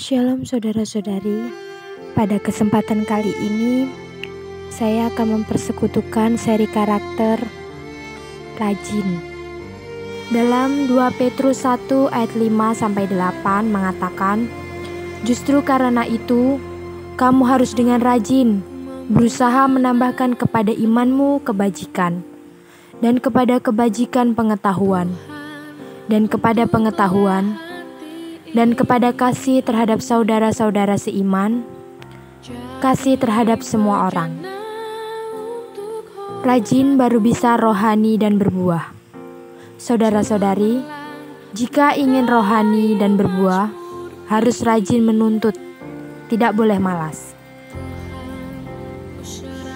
Shalom saudara-saudari, pada kesempatan kali ini saya akan mempersekutukan seri karakter rajin. Dalam 2 Petrus 1 ayat 5-8 mengatakan, justru karena itu kamu harus dengan rajin berusaha menambahkan kepada imanmu kebajikan, dan kepada kebajikan pengetahuan, dan kepada pengetahuan dan kepada kasih terhadap saudara-saudara seiman, kasih terhadap semua orang. Rajin baru bisa rohani dan berbuah. Saudara-saudari, jika ingin rohani dan berbuah, harus rajin menuntut, tidak boleh malas.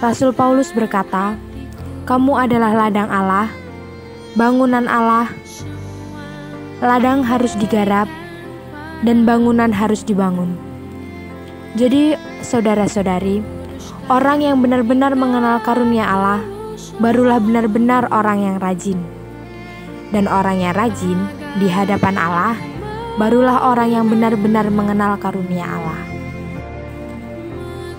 Rasul Paulus berkata, kamu adalah ladang Allah, bangunan Allah. Ladang harus digarap, dan bangunan harus dibangun. Jadi saudara-saudari, orang yang benar-benar mengenal karunia Allah barulah benar-benar orang yang rajin. Dan orang yang rajin di hadapan Allah barulah orang yang benar-benar mengenal karunia Allah.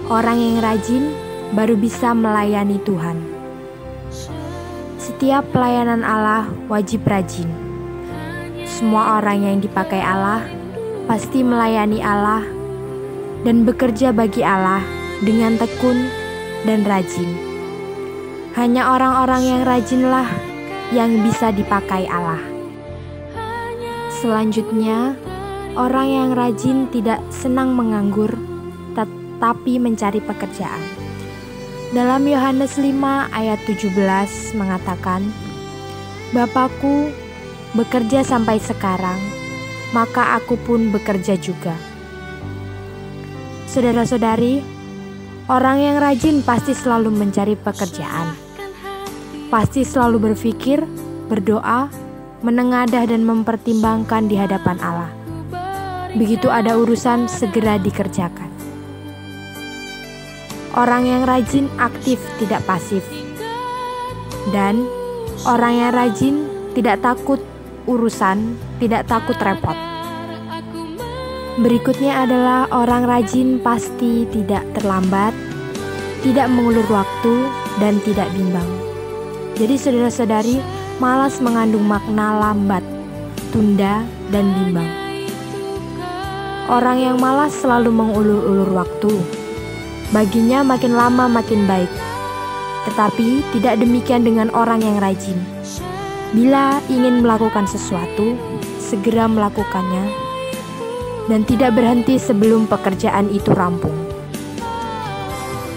Orang yang rajin baru bisa melayani Tuhan. Setiap pelayanan Allah wajib rajin. Semua orang yang dipakai Allah pasti melayani Allah dan bekerja bagi Allah dengan tekun dan rajin. Hanya orang-orang yang rajinlah yang bisa dipakai Allah. Selanjutnya, orang yang rajin tidak senang menganggur, tetapi mencari pekerjaan. Dalam Yohanes 5 ayat 17 mengatakan, Bapakku bekerja sampai sekarang, maka aku pun bekerja juga. Saudara-saudari, orang yang rajin pasti selalu mencari pekerjaan. Pasti selalu berpikir, berdoa, menengadah dan mempertimbangkan di hadapan Allah. Begitu ada urusan segera dikerjakan. Orang yang rajin aktif, tidak pasif. Dan orang yang rajin tidak takut urusan, tidak takut repot. Berikutnya adalah orang rajin pasti tidak terlambat, tidak mengulur waktu, dan tidak bimbang. Jadi saudara-saudari, malas mengandung makna lambat, tunda, dan bimbang. Orang yang malas selalu mengulur-ulur waktu. Baginya makin lama makin baik. Tetapi tidak demikian dengan orang yang rajin. Bila ingin melakukan sesuatu, segera melakukannya dan tidak berhenti sebelum pekerjaan itu rampung.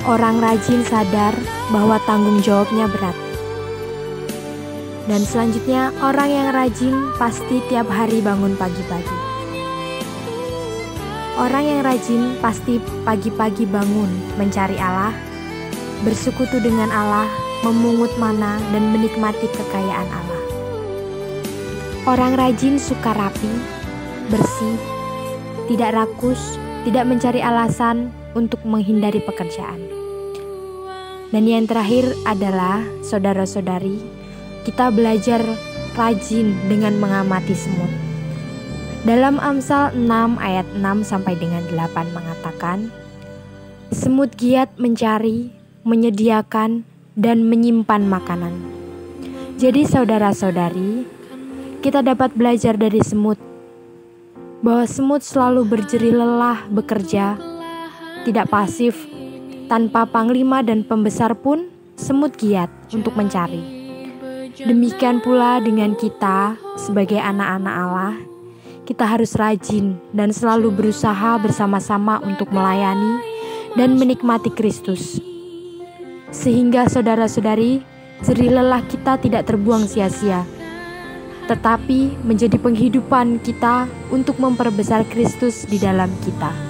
Orang rajin sadar bahwa tanggung jawabnya berat. Dan selanjutnya, orang yang rajin pasti tiap hari bangun pagi-pagi. Orang yang rajin pasti pagi-pagi bangun mencari Allah, bersekutu dengan Allah, memungut mana dan menikmati kekayaan Allah. Orang rajin suka rapi, bersih, tidak rakus, tidak mencari alasan untuk menghindari pekerjaan. Dan yang terakhir adalah saudara-saudari, kita belajar rajin dengan mengamati semut. Dalam Amsal 6 ayat 6-8 mengatakan, semut giat mencari, menyediakan, dan menyimpan makanan. Jadi saudara-saudari, kita dapat belajar dari semut, bahwa semut selalu berjerih lelah bekerja, tidak pasif, tanpa panglima dan pembesar pun semut giat untuk mencari. Demikian pula dengan kita sebagai anak-anak Allah, kita harus rajin dan selalu berusaha bersama-sama untuk melayani dan menikmati Kristus. Sehingga saudara-saudari, jerih lelah kita tidak terbuang sia-sia, tetapi menjadi penghidupan kita untuk memperbesar Kristus di dalam kita.